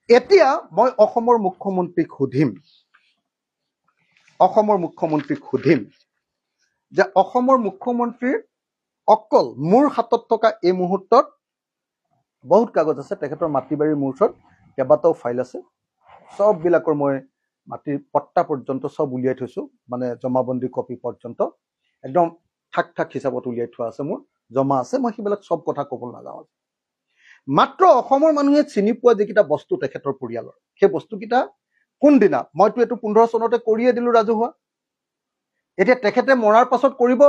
এতিয়া মই অসমৰ মুখ্যমন্ত্ৰীক সুধিম যে অসমৰ মুখ্যমন্ত্ৰীৰ অকল মোৰ হাতত থকা এই মুহূৰ্তত বহুত কাগজ আছে, তেখেতৰ মাটি বাৰীৰ মোৰ ওচৰত কেইবাটাও ফাইল আছে, সববিলাকৰ মই মাটিৰ পট্টা পৰ্যন্ত সব উলিয়াই থৈছো, মানে জমাবন্দী কপি পৰ্যন্ত একদম ঠাক ঠাক হিচাপত উলিয়াই থোৱা আছে, মোৰ জমা আছে, মই সেইবিলাক সব কথা ক'ব নাযাওঁ। মাত্ৰ অসমৰ মানুহে চিনি পোৱা যিকেইটা বস্তু তেখেতৰ পৰিয়ালৰ, সেই বস্তুকেইটা কোনদিনা, মইতো এইটো 15 চনতে কৰিয়ে দিলো ৰাজহুৱা, এতিয়া তেখেতে মৰাৰ পাছত কৰিব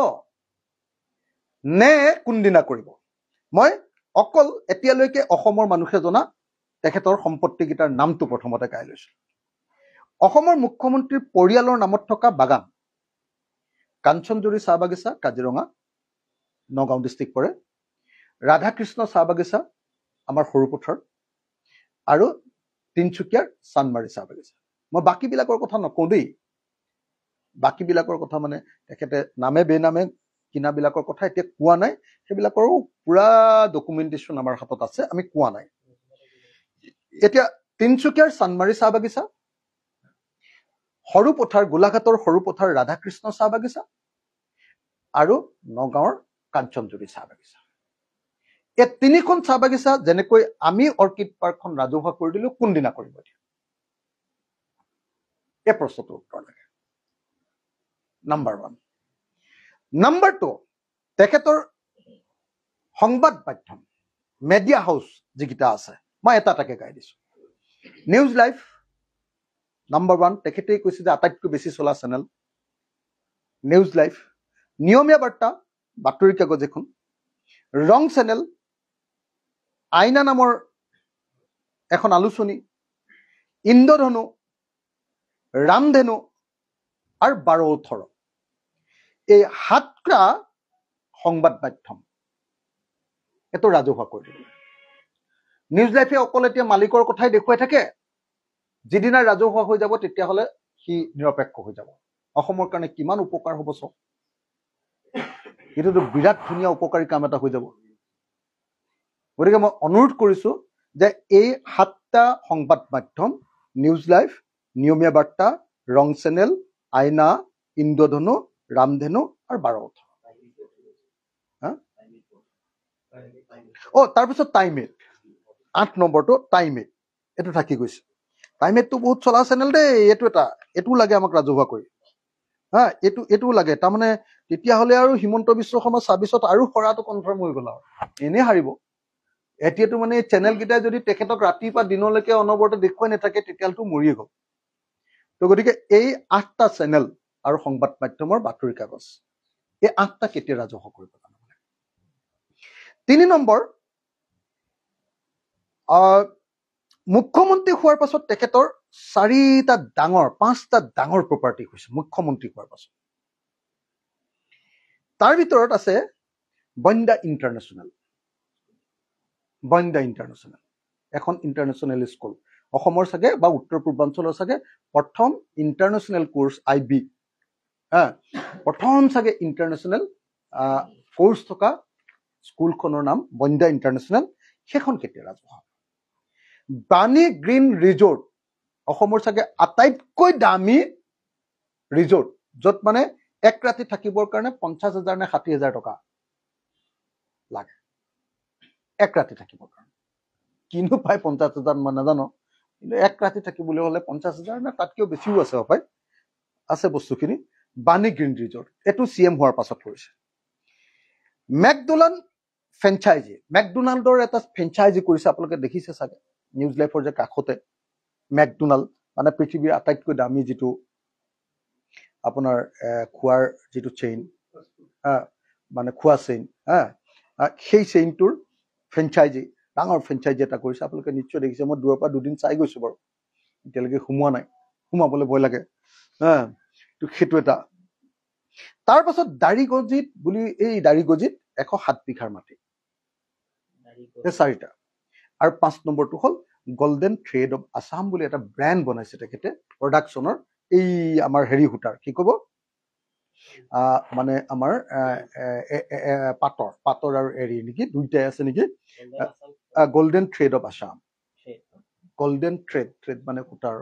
নে কোনদিনা কৰিব, মই অকল এতিয়ালৈকে অসমৰ মানুহে জনা তেখেতৰ সম্পত্তিকেইটাৰ নামটো প্ৰথমতে গাই লৈছো। অসমৰ মুখ্যমন্ত্ৰীৰ পৰিয়ালৰ নামত থকা বাগান কাঞ্চনজুৰি চাহ বাগিচা, কাজিৰঙা, নগাঁও ডিষ্ট্ৰিক্ট পৰে, ৰাধাকৃষ্ণ চাহ বাগিচা আমাৰ সৰুপথাৰ, আৰু তিনচুকীয়াৰ চানমাৰী চাহ বাগিচা। মই বাকীবিলাকৰ কথা নকওঁ দেই, বাকীবিলাকৰ কথা মানে তেখেতে নামে বেনামে কিনাবিলাকৰ কথা এতিয়া কোৱা নাই, সেইবিলাকৰো পুৰা ডকুমেণ্টেশ্যন আমাৰ হাতত আছে, আমি কোৱা নাই। এতিয়া তিনচুকীয়াৰ চানমাৰী চাহ বাগিচা, সৰুপথাৰ গোলাঘাটৰ সৰুপথাৰ ৰাধাকৃষ্ণ চাহ বাগিচা, আৰু নগাঁৱৰ কাঞ্চনজুৰি চাহ বাগিচা। এই তিনিখন চাহ বাগিচা যেনেকৈ আমি অৰ্কিড পাৰ্কখন ৰাজহুৱা কৰি দিলো, কোনদিনা কৰিব দিয়া, এই প্ৰশ্নটোৰ উত্তৰ লাগে। নাম্বাৰ 1। নাম্বাৰ 2, তেখেতৰ সংবাদ মাধ্যম মিডিয়া হাউচ যিকেইটা আছে, মই এটা এটাকে গাই দিছো। নিউজ লাইভ নাম্বাৰ 1, তেখেতেই কৈছে যে আটাইতকৈ বেছি চলা চেনেল নিউজ লাইভ। নিয়মীয়া বাৰ্তা বাতৰি কাগজ এখন, ৰং চেনেল, আইনা নামৰ এখন আলোচনী, ইন্দ্ৰধনু, ৰামধেনু আৰু 12-18, এই 7টা সংবাদ মাধ্যম এইটো ৰাজহুৱা কৰি দিলে। নিউজ লাইফে অকল এতিয়া মালিকৰ কথাই দেখুৱাই থাকে, যিদিনা ৰাজহুৱা হৈ যাব তেতিয়াহ'লে সি নিৰপেক্ষ হৈ যাব। অসমৰ কাৰণে কিমান উপকাৰ হ'ব চাওক, এইটোতো বিৰাট ধুনীয়া উপকাৰী কাম এটা হৈ যাব। গতিকে মই অনুৰোধ কৰিছো যে এই 7টা সংবাদ মাধ্যম, নিউজ লাইভ, নিয়মীয়া বাৰ্তা, ৰং চেনেল, আইনা, ইন্দ্ৰধনু, ৰামধেনু আৰু 12-18, তাৰপিছত টাইমেট 8 নম্বৰটো টাইমেট, এইটো থাকি গৈছে। টাইমেটটো বহুত চলা চেনেল দেই, এইটো লাগে আমাক ৰাজহুৱা কৰি, এইটোও লাগে। তাৰমানে তেতিয়াহ'লে আৰু হিমন্ত বিশ্ব শৰ্মা 26ত আৰু হৰাটো কনফাৰ্ম হৈ গ'ল, আৰু এনেই হাৰিব। এতিয়াতো মানে চেনেলকেইটাই যদি তেখেতক ৰাতিপুৱা দিনলৈকে অনবৰতে দেখুৱাই নাথাকে, তেতিয়াহ'লেতো মৰিয়ে গ'ল। তো গতিকে এই 8টা চেনেল আৰু সংবাদ মাধ্যমৰ বাতৰি কাগজ, এই 8টা কেতিয়া ৰাজহুৱা কৰিব লাগে। 3 নম্বৰ, মুখ্যমন্ত্ৰী হোৱাৰ পাছত তেখেতৰ 5টা ডাঙৰ প্ৰপাৰ্টি হৈছে মুখ্যমন্ত্ৰী হোৱাৰ পাছত। তাৰ ভিতৰত আছে বন্দা ইণ্টাৰনেশ্যনেল, এখন ইণ্টাৰনেশ্যনেল স্কুল, অসমৰ চাগে বা উত্তৰ পূৰ্বাঞ্চলৰ চাগে প্ৰথম ইণ্টাৰনেশ্যনেল কোৰ্চ IB, প্ৰথম চাগে ইণ্টাৰনেশ্যনেল কোৰ্চ থকা স্কুলখনৰ নাম বন্দা ইণ্টাৰনেশ্যনেল। সেইখন কেতিয়া ৰাজহুৱা। বাণী গ্ৰীণ ৰিজৰ্ট, অসমৰ চাগে আটাইতকৈ দামী ৰিজৰ্ট, য'ত মানে এক ৰাতি থাকিবৰ কাৰণে 50,000 নে 60,000 টকা লাগে এক ৰাতি থাকিবৰ কাৰণে। কিনো পায় 50,000 মই নাজানো, কিন্তু এক ৰাতি থাকিবলৈ হ'লে 50,000 নে তাতকেও বেছিও আছে হপায়, আছে বস্তুখিনি। বাণী গ্ৰীণ ৰিজৰ্ট, এইটো CM হোৱাৰ পাছত কৰিছে। মেকডোনাল্ড ফ্ৰেঞ্চাইজি, মেকডোনাল্ডৰ এটা ফ্ৰেঞ্চাইজি কৰিছে, আপোনালোকে দেখিছে চাগে নিউজ লাইফৰ যে কাষতে মেকডোনাল্ড, মানে পৃথিৱীৰ আটাইতকৈ দামী যিটো আপোনাৰ খোৱাৰ যিটো চেইন, মানে খোৱা চেইন, সেই চেইনটোৰ ফ্ৰেঞ্চাইজি, ডাঙৰ ফ্ৰেঞ্চাইজি এটা কৰিছে। আপোনালোকে নিশ্চয় দেখিছে, মই দূৰৰ পৰা 2 দিন চাই গৈছো বাৰু, এতিয়ালৈকে সোমোৱা নাই, সোমাবলৈ ভয় লাগে, তো সেইটো এটা। তাৰ পাছত দাৰিগজিত বুলি, এই দাৰিগজিত 107 বিঘাৰ মাটি, 4টা। আৰু 5 নম্বৰটো হ'ল গল্ডেন থ্ৰেড অফ আছাম বুলি এটা ব্ৰেণ্ড বনাইছে তেখেতে প্ৰডাকশ্যনৰ, এই আমাৰ হেৰি সূতাৰ, কি ক'ব, মানে আমাৰ পাটৰ আৰু এৰী নেকি, দুইটাই আছে নেকি, golden thread of Assam. Golden thread মানে সূতাৰ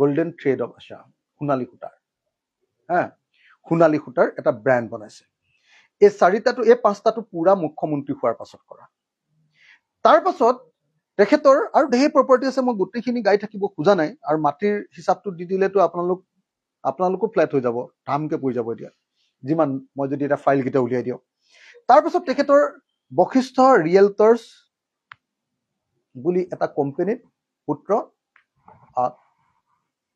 গোল্ডেন থ্ৰেড অফ আছাম সোণালী সূতাৰ সোণালী সূতাৰ এটা ব্ৰেণ্ড বনাইছে এই চাৰিটাটো এই পাঁচটাটো পুৰা মুখ্যমন্ত্ৰী হোৱাৰ পাছত কৰা তাৰ পাছত তেখেতৰ আৰু ঢেৰ প্ৰপাৰ্টি আছে মই গোটেইখিনি গাই থাকিব খোজা নাই আৰু মাটিৰ হিচাপটো দি দিলেতো আপোনালোকো ফ্লেট হৈ যাব ধামকে পৰি যাব এতিয়া যিমান মই যদি এটা ফাইল কেইটা উলিয়াই দিওঁ তাৰপাছত তেখেতৰ বশিষ্ঠ ৰিয়েলটৰ্ছ বুলি এটা কোম্পানীত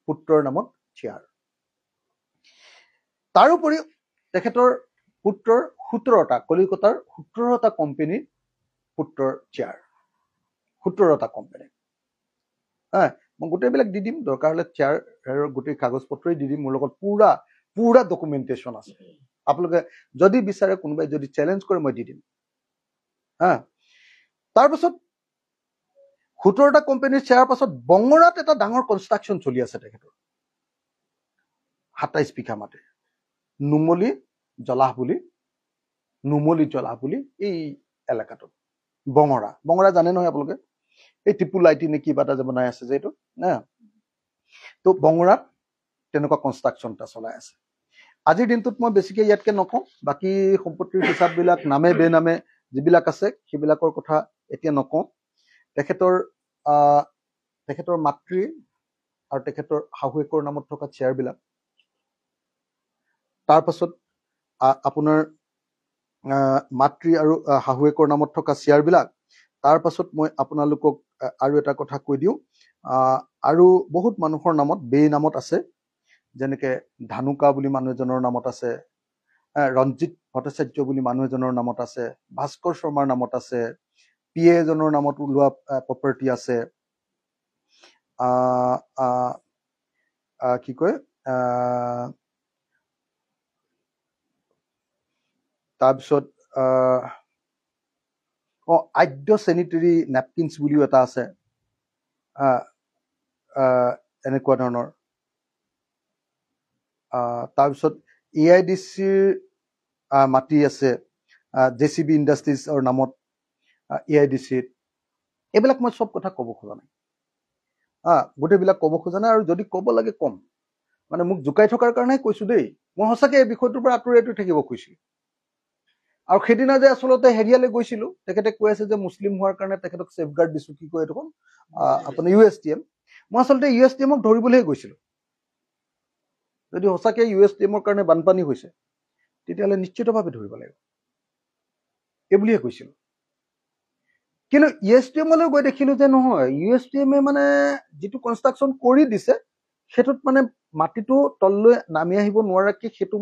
পুত্ৰৰ নামত শ্বেয়াৰ তাৰোপৰি তেখেতৰ পুত্ৰৰ 17টা কলিকতাৰ 17টা কোম্পানীৰ পুত্ৰৰ শ্বেয়াৰ 17টা কোম্পানী মই গোটেইবিলাক দি দিম দৰকাৰ হলে শ্বেয়াৰৰ গোটেই কাগজ পত্ৰই দি দিম মোৰ লগত পুৰা ডকুমেণ্টেশ্যন আছে আপোনালোকে যদি বিচাৰে কোনোবাই যদি চেলেঞ্জ কৰে মই দি দিম তাৰপাছত 17টা কোম্পানীৰ শ্বেয়াৰ পাছত বঙৰাত এটা ডাঙৰ কনষ্ট্ৰাকশ্যন চলি আছে তেখেতৰ 27 বিঘা মাটি নুমলী জলাহ বুলি এই এলেকাটোত বঙৰা জানে নহয় আপোনালোকে এই টিপু লাইটি নে কিবা এটা যে বনাই আছে যে এইটো তো বঙৰাত তেনেকুৱা কনষ্ট্ৰাকশ্যন এটা চলাই আছে আজিৰ দিনটোত মই বেছিকৈ ইয়াতকৈ নকওঁ বাকী সম্পত্তিৰ হিচাপবিলাক নামে বেনামে যিবিলাক আছে সেইবিলাকৰ কথা এতিয়া নকওঁ তেখেতৰ মাতৃ আৰু তেখেতৰ শাহুৱেকৰ নামত থকা শ্বেয়াৰবিলাক তাৰপাছত আপোনাৰ মাতৃ আৰু শাহুৱেকৰ নামত থকা শ্বেয়াৰবিলাক তাৰপাছত মই আপোনালোকক আৰু এটা কথা কৈ দিওঁ আৰু বহুত মানুহৰ নামত নামত আছে যেনেকৈ ধানুকা বুলি মানুহ এজনৰ নামত আছে ৰঞ্জিত ভট্টাচাৰ্য বুলি মানুহ এজনৰ নামত আছে ভাস্কৰ শৰ্মাৰ নামত আছে PA এজনৰ নামত ওলোৱা প্ৰপাৰ্টি আছে কি কয় তাৰপিছত আদ্য চেনিটেৰী নেপকিনছ বুলিও এটা আছে এনেকুৱা ধৰণৰ তাৰপিছত AIDCৰ মাটি আছে JCB ইণ্ডাষ্ট্ৰিজৰ নামত AIDCত এইবিলাক মই চব কথা ক'ব খোজা নাই গোটেইবিলাক ক'ব খোজা নাই আৰু যদি ক'ব লাগে কম মানে মোক জোকাই থকাৰ কাৰণে কৈছো দেই মই সঁচাকৈ এই বিষয়টোৰ পৰা আঁতৰি থাকিব কৈছিলো আৰু সেইদিনা যে আচলতে হেৰিয়ালৈ গৈছিলো তেখেতে কৈ আছে যে মুছলিম হোৱাৰ কাৰণে তেখেতক ছেফগাৰ্ড দিছো কি কয় এইটো আপোনাৰ USTM মই আচলতে USTMক ধৰিবলৈহে গৈছিলো যদি সঁচাকৈ USTMৰ কাৰণে বানপানী হৈছে তেতিয়াহ'লে নিশ্চিতভাৱে ধৰিব লাগিব এই বুলিহে কৈছিলো কিন্তু USTMলৈ গৈ দেখিলো যে নহয় USTMে মানে যিটো কনষ্ট্ৰাকশ্যন কৰি দিছে সেইটোত মানে মাটিটো তললৈ নামি আহিব নোৱাৰাকে সেইটো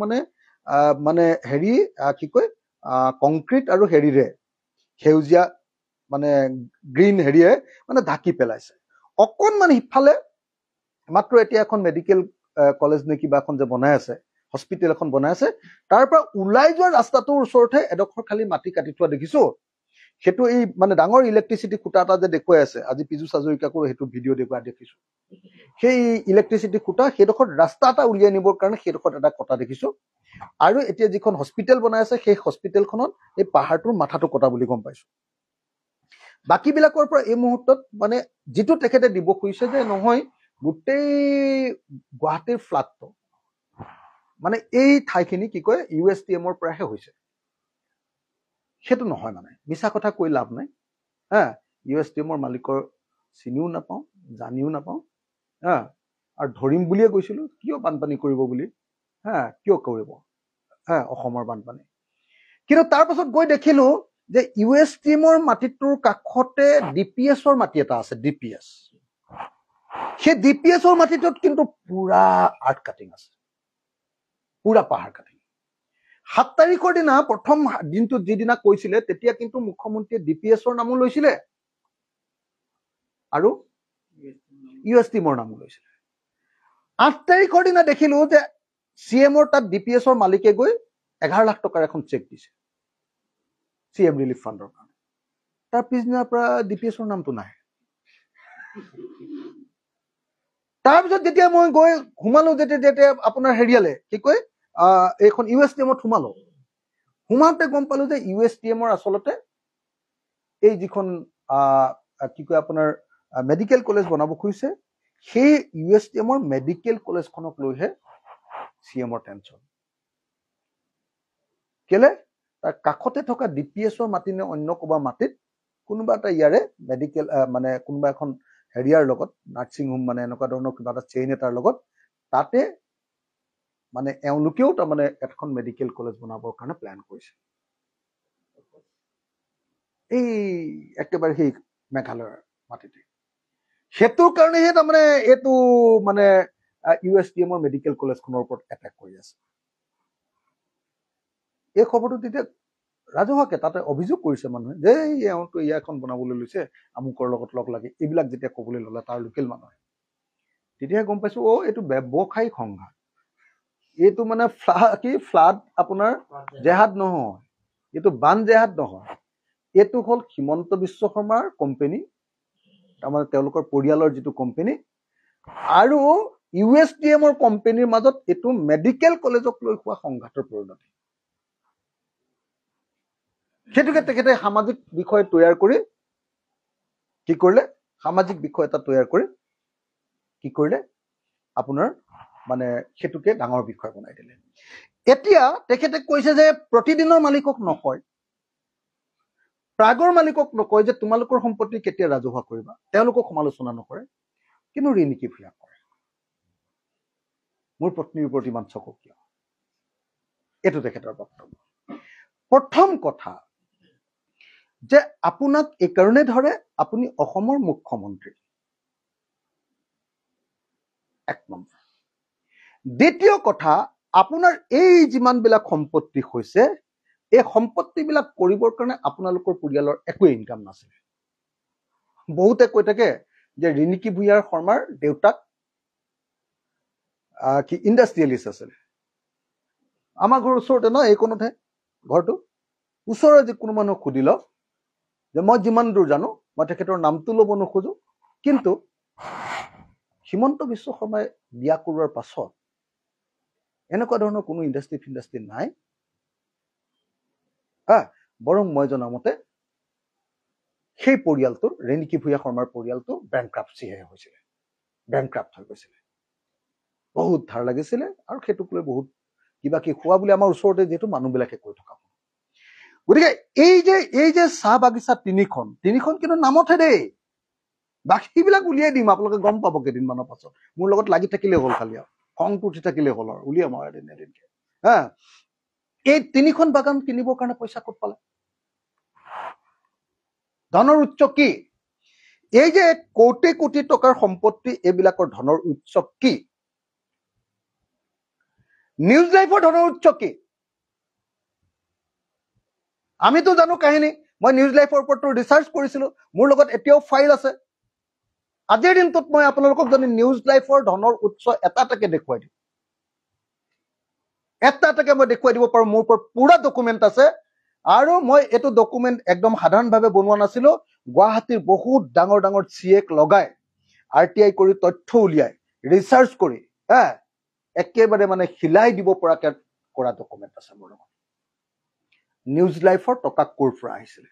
মানে হেৰি কি কয় কংক্ৰিট আৰু হেৰিৰে সেউজীয়া মানে গ্ৰীণ হেৰিয়ে মানে ঢাকি পেলাইছে অকণমান সিফালে মাত্ৰ এতিয়া এখন মেডিকেল কলেজ নে কিবা এখন যে বনাই আছে হস্পিটেল এখন বনাই আছে তাৰ পৰা ওলাই যোৱা ৰাস্তাটোৰ ওচৰতে এডোখৰ খালি মাটি কাটি থোৱা দেখিছো সেইটো এই মানে ডাঙৰ ইলেক্ট্ৰিচিটি খুঁটা এটা যে দেখুৱাই আছে আজি পীযুষ হাজৰিকাকো সেইটো ভিডিঅ' দেখুৱাই দেখিছো সেই ইলেক্ট্ৰিচিটি খুঁটা সেইডোখৰ ৰাস্তা এটা উলিয়াই নিবৰ কাৰণে সেইডোখৰত এটা কটা দেখিছো আৰু এতিয়া যিখন হস্পিটেল বনাই আছে সেই হস্পিটেলখনত এই পাহাৰটোৰ মাথাটো কটা বুলি গম পাইছো বাকীবিলাকৰ পৰা এই মুহূৰ্তত মানে যিটো তেখেতে দিব খুজিছে যে নহয় গোটেই গুৱাহাটীৰ ফ্লাডটো মানে এই ঠাইখিনি কি কয় USTMৰ পৰাহে হৈছে সেইটো নহয় মানে মিছা কথা কৈ লাভ নাই USTMৰ মালিকৰ চিনিও নাপাওঁ জানিও নাপাওঁ আৰু ধৰিম বুলিয়ে গৈছিলো কিয় বানপানী কৰিব বুলি কিয় কৰিব অসমৰ বানপানী কিন্তু তাৰ পাছত গৈ দেখিলো যে USTMৰ মাটিটোৰ কাষতে DPSৰ মাটি এটা আছে DPS সেই DPSৰ মাটিটোত কিন্তু পুৰা আৰ্ট কাটিং আছে পুৰা পাহাৰ কাটিং 7 তাৰিখৰ দিনা প্ৰথম দিনটোত যিদিনা কৈছিলে তেতিয়া কিন্তু মুখ্যমন্ত্ৰীয়ে DPSৰ নামো লৈছিলে আৰু USTMৰ নামো লৈছিলে 8 তাৰিখৰ দিনা দেখিলো যে CMৰ তাত DPSৰ মালিকে গৈ 11 লাখ টকাৰ এখন চেক দিছে CM ৰিলিফ ফাণ্ডৰ কাৰণে তাৰ পিছদিনাৰ পৰা DPSৰ নামটো নাহে তাৰপিছত যেতিয়া মই গৈ সোমালো যেতিয়া আপোনাৰ হেৰিয়ালে কি কয় এইখন USTMত সোমাওঁতে গম পালো যে USTMৰ আচলতে এই যিখন কি কয় আপোনাৰ মেডিকেল কলেজ বনাব খুজিছে সেই USTMৰ মেডিকেল কলেজখনক লৈহে CMৰ টেনচন কেলে তাৰ কাষতে থকা DPSৰ মাটি নে অন্য ক'বা মাটিত কোনোবা এটা ইয়াৰে মেডিকেল মানে কোনোবা এখন হেৰিয়াৰ লগত নাৰ্ছিং হোম মানে এনেকুৱা ধৰণৰ কিবা এটা চেইন এটাৰ লগত তাতে মানে এওঁলোকেও তাৰমানে এখন মেডিকেল কলেজ বনাবৰ কাৰণে প্লেন কৰিছে এই একেবাৰে সেই মেঘালয়ৰ মাটিতে সেইটোৰ কাৰণেহে তাৰমানে এইটো মানে USTMৰ মেডিকেল কলেজখনৰ ওপৰত এটেক কৰি আছে এই খবৰটো তেতিয়া ৰাজহুৱাকে তাতে অভিযোগ কৰিছে মানুহে যে এওঁতো ইয়াখন বনাবলৈ লৈছে আমুকৰ লগত লগ লাগি এইবিলাক যেতিয়া ক'বলৈ ল'লে তাৰ লোকেল মানুহে তেতিয়াহে গম পাইছো এইটো ব্যৱসায়িক সংঘাত এইটো মানে ফ্লাড আপোনাৰ জেহাদ নহয় এইটো বান জেহাদ নহয় এইটো হ'ল হিমন্ত বিশ্ব শৰ্মাৰ কোম্পানী তাৰমানে তেওঁলোকৰ পৰিয়ালৰ যিটো কোম্পানী আৰু USTMৰ কোম্পানীৰ মাজত এইটো মেডিকেল কলেজক লৈ হোৱা সংঘাতৰ পৰিণতি সেইটোকে তেখেতে সামাজিক বিষয় তৈয়াৰ কৰি কি কৰিলে সামাজিক বিষয় এটা তৈয়াৰ কৰি কি কৰিলে আপোনাৰ মানে সেইটোকে ডাঙৰ বিষয় বনাই দিলে এতিয়া তেখেতে কৈছে যে প্ৰতিদিনৰ মালিকক নকয় প্ৰাগৰ মালিকক নকয় যে তোমালোকৰ সম্পত্তি কেতিয়া ৰাজহুৱা কৰিবা তেওঁলোকক সমালোচনা নকৰে কিন্তু ৰিণিকী ভূঞা কৰে মোৰ পত্নীৰ ওপৰত ইমান চকু কিয় এইটো তেখেতৰ বক্তব্য প্ৰথম কথা যে আপোনাক এই কাৰণে ধৰে আপুনি অসমৰ মুখ্যমন্ত্ৰী এক নম্বৰ দ্বিতীয় কথা আপোনাৰ এই যিমানবিলাক সম্পত্তি হৈছে এই সম্পত্তিবিলাক কৰিবৰ কাৰণে আপোনালোকৰ পৰিয়ালৰ একো ইনকাম নাছিল বহুতে কৈ থাকে যে ৰিণিকী ভূঞা শৰ্মাৰ দেউতাক কি ইণ্ডাষ্ট্ৰিয়েলিষ্ট আছিল আমাৰ ঘৰৰ ওচৰতে ন এইকণতহে ঘৰটো ওচৰৰ যিকোনো মানুহক সুধি লওক যে মই যিমান দূৰ জানো মই তেখেতৰ নামটো ল'ব নোখোজো কিন্তু হিমন্ত বিশ্ব শৰ্মাই বিয়া কৰোৱাৰ পাছত এনেকুৱা ধৰণৰ কোনো ইণ্ডাষ্ট্ৰি নাই বৰং মই জনামতে সেই পৰিয়ালটোৰ ৰিণিকী ভূঞা শৰ্মাৰ পৰিয়ালটো বেংক্ৰাপচিহে হৈছিলে বেংক্ৰাপ্ট হৈ গৈছিলে বহুত ধাৰ লাগিছিলে আৰু সেইটোক লৈ বহুত কিবা কি খোৱা বুলি আমাৰ ওচৰতে যিহেতু মানুহবিলাকে কৈ থকা গতিকে এই যে চাহ বাগিচা তিনিখন কিন্তু নামতহে দেই বাকীবিলাক উলিয়াই দিম আপোনালোকে গম পাব কেইদিনমানৰ পাছত মোৰ লগত লাগি থাকিলে হ'ল খালি আৰু খংটো উঠি থাকিলে হ'ল আৰু উলিয়াম আৰু এদিনকে এই তিনিখন বাগান কিনিবৰ কাৰণে পইচা ক'ত পালে ধনৰ উৎস কি এই যে কোটি কোটি টকাৰ সম্পত্তি এইবিলাকৰ ধনৰ উৎস কি নিউজ লাইফৰ ধনৰ উৎস কি আমিতো জানো কাহিনী মই নিউজ লাইফৰ ওপৰত ৰিচাৰ্চ কৰিছিলো মোৰ লগত এতিয়াও ফাইল আছে আজিৰ দিনটোত মই আপোনালোকক যদি নিউজ লাইফৰ ধনৰ উৎস এটাকে দেখুৱাই দিওঁ এটাকে মই দেখুৱাই দিব পাৰো মোৰ ওপৰত পুৰা ডকুমেণ্ট আছে আৰু মই এইটো ডকুমেণ্ট একদম সাধাৰণভাৱে বনোৱা নাছিলো গুৱাহাটীৰ বহুত ডাঙৰ ডাঙৰ CA লগাই RTI কৰি তথ্য উলিয়াই ৰিচাৰ্চ কৰি একেবাৰে মানে হিলাই দিব পৰাকে কৰা ডকুমেণ্ট আছে মোৰ লগত নিউজ লাইফৰ টকা ক'ৰ পৰা আহিছিলে